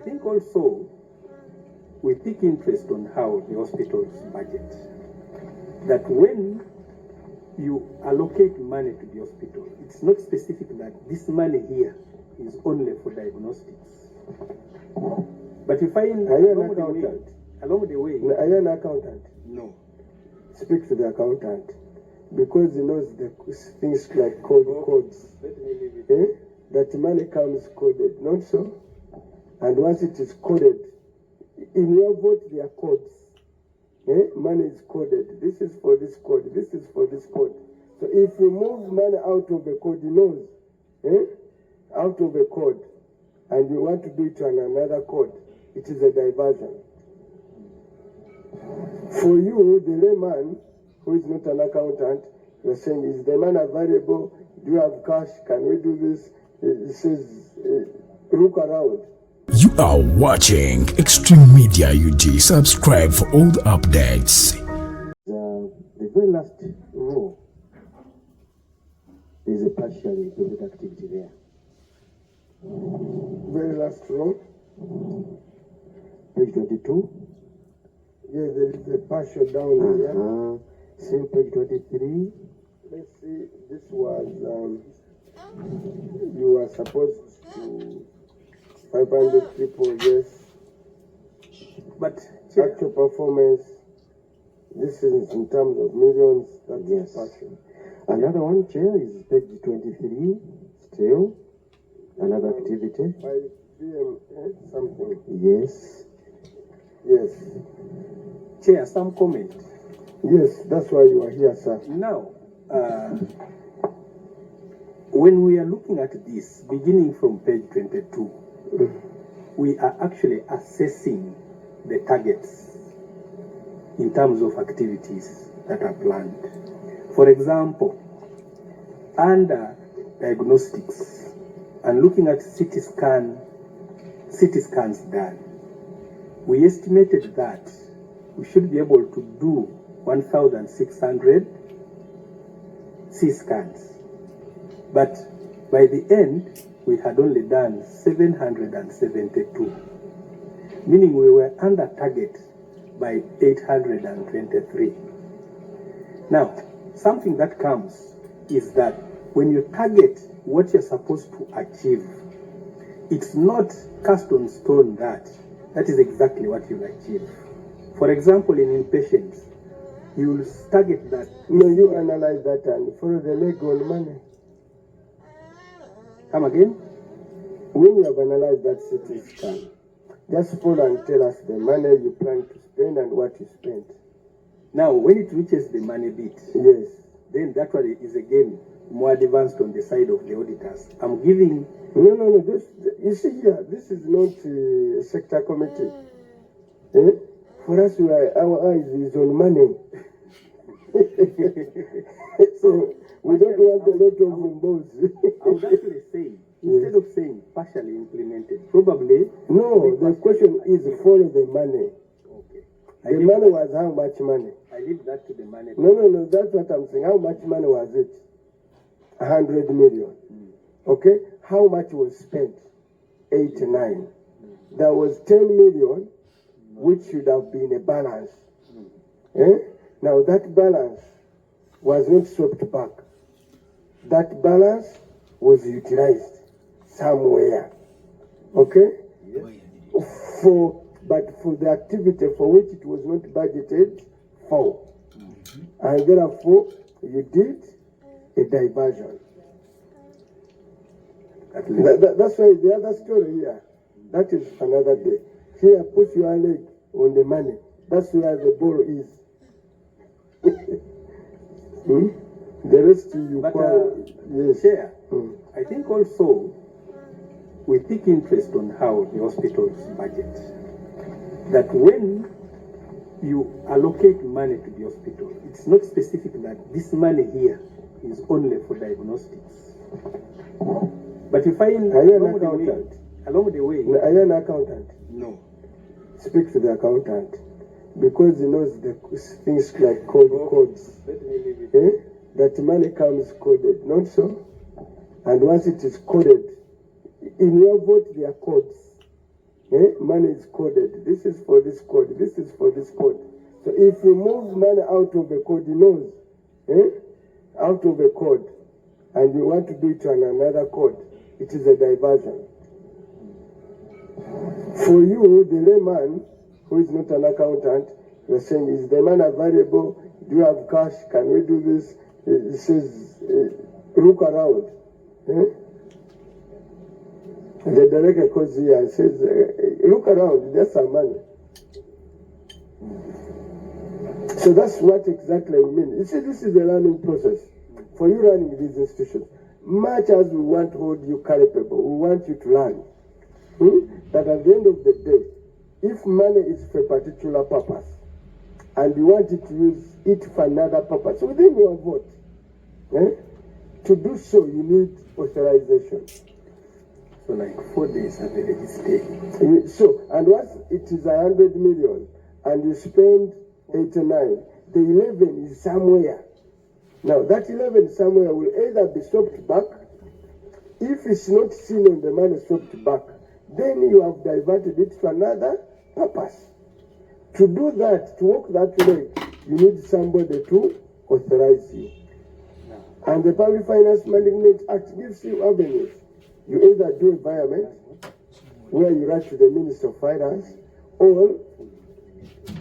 think also we take interest on how the hospitals budget. That when you allocate money to the hospital, it's not specific that this money here is only for diagnostics. But you find are you an accountant? Along the way. Are you an accountant? No. Speak to the accountant, because he knows the things like codes. Let me leave it. That money comes coded, not so? And once it is coded, in your vote there are codes. Money is coded. This is for this code. This is for this code. So if you move money out of the code, he knows, out of a code, and you want to do it on another code, it is a diversion. For you, the layman, who is not an accountant, you're saying, is the money available? Do you have cash? Can we do this? He says, look around. You are watching Extreme Media UG. Subscribe for all the updates. The very last row, there is a partially improved activity there. Very last row, page 22. Yeah, there is a partial down here. Same page 23. Let's see, this was, you were supposed to 500 people, yes. But actual performance, this is in terms of millions, that's yes. Partial. Another one, Chair, is page 23, still. Another activity. 5 p.m. Something. Yes. Yes. Chair, some comment. Yes, that's why you are here, sir. Now, when we are looking at this, beginning from page 22, we are actually assessing the targets in terms of activities that are planned. For example, under diagnostics and looking at CT scans done, we estimated that we should be able to do 1,600 CT scans. But by the end, we had only done 772, meaning we were under target by 823. Now, something that comes is that when you target what you're supposed to achieve, it's not cast on stone that is exactly what you'll achieve. For example, in inpatients, you will target that. No, you analyze that and follow the leg on money. Come again? When you have analyzed that CT scan, just follow and tell us the money you plan to spend and what you spent. Now, when it reaches the money bit, yes, then that one is again more advanced on the side of the auditors. I'm giving... No. This, you see here, this is not a sector committee. For us, our eyes is on money. So we don't want a lot of windows. I would actually say, instead of saying partially implemented, probably... No, the question is follow the money. Okay. The money was how much money? I leave that to the money. No, that's what I'm saying. How much money was it? 100 million. Okay? How much was spent? 89. There was 10 million, which should have been a balance. Now that balance was not swept back. That balance was utilized somewhere. Okay? Yes. But for the activity for which it was not budgeted for. And therefore, you did a diversion. That's why the other story here, that is another day. Here, put your leg on the money. That's where the ball is. The rest you yes. Chair, I think also we take interest on how the hospitals budget. That when you allocate money to the hospital, it's not specific that this money here is only for diagnostics. But you find are you an accountant? Along the way. Are you an accountant? No. Speak to the accountant, because he knows the things like codes. Let me leave it. That money comes coded, not so? And once it is coded, in your vote there are codes. money is coded. This is for this code. This is for this code. So if you move money out of the code, he knows, out of the code, and you want to do it on another code, it is a diversion. For you, the layman, who is not an accountant, you're saying, is the money available? Do you have cash? Can we do this? He says, look around. The director calls here and says, look around, there's some money. So that's what exactly we mean. You see, this is a learning process for you running these institutions. Much as we want to hold you capable, we want you to learn. That at the end of the day, if money is for a particular purpose, and you want to use it for another purpose, within your vote, to do so, you need authorization. So like 4 days at the registry. So, and once it is 100 million, and you spend 89, the 11 is somewhere. Now, that 11 somewhere will either be swapped back. If it's not seen on the money swapped back, then you have diverted it to another purpose. To do that, to walk that way, you need somebody to authorize you. And the Public Finance Management Act gives you avenues. You either do environment, where you write to the Minister of Finance, or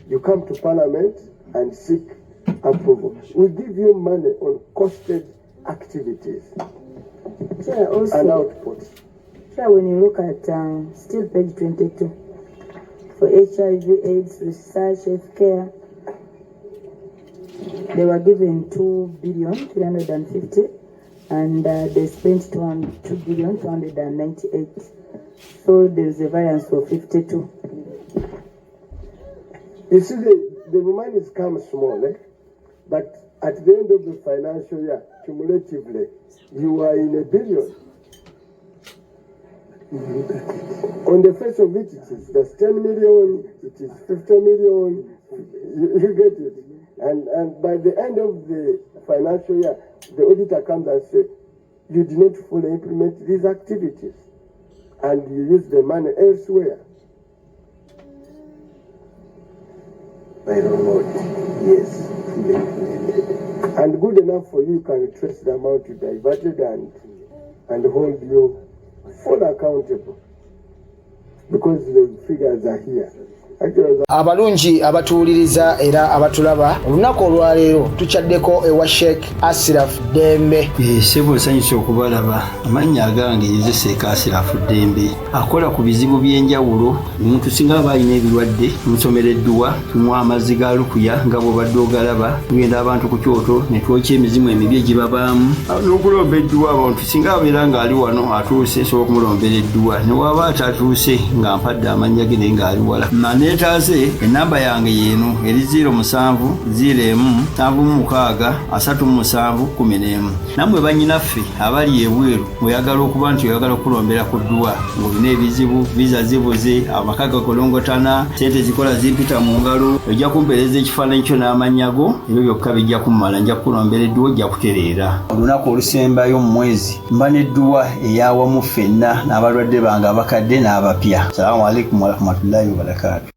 you come to Parliament and seek approval. We give you money on costed activities and outputs. When you look at still page 22, for HIV/AIDS research, healthcare, they were given 2,350,000,000, and they spent 2,298,000,000. So there is a variance of 52. You see, the money comes small, but at the end of the financial year, cumulatively, you are in a billion. On the face of it, there's 10 million, it is 50 million, you get it. And by the end of the financial year, the auditor comes and says, you did not fully implement these activities, and you use the money elsewhere. By the Lord, yes. And good enough for you can trace the amount you diverted and hold you full accountable, because the figures are here. Abalungi abatuuliriza era abatulaba olunaku olwaleero tukyaddeko ewa Sheikh Asiraf Dembe. Sebo sanyusa okubalaba. Amannya agange Seeka Asiraf Dembe akola ku bizibu by'enjawulo. Omuntu singa aba alina ebirwadde musomereddwa, tunywa amazzi ga lukuya nga bw'obadde ogalaba, tugenda abantu ku kyoto ne twokya emizimu emibi egibabaamu n'okulomba edduwa. Abantu singa abeera ng'ali wano atuuse sobola okumulombera edduwa, ne waba atatuuse nga mpadde amannya ge naye ng'ali wala. Neetaase enamba yange yeeno eri 0707363711. Nammwe bannyinaffe abali ebweru oyagala okuba nti oyagala okulombera ku dduwa ng'olina ebizibu, viza zibuze, amaka gakolongotana, sente zikola zimpita mu ngalo, ojja kumpeereza ekifaananyi kyo n'amannya go, ebyo byokka bijja kummala, nja kukulombera edduwa, ojja kutereera. Olunaku olusembayo mu mwezi mba n'edduwa ey'awamu ffenna n'abalwadde bange abakadde n'abapya. Salaamu alaikum warahmatullahi wabarakatuh.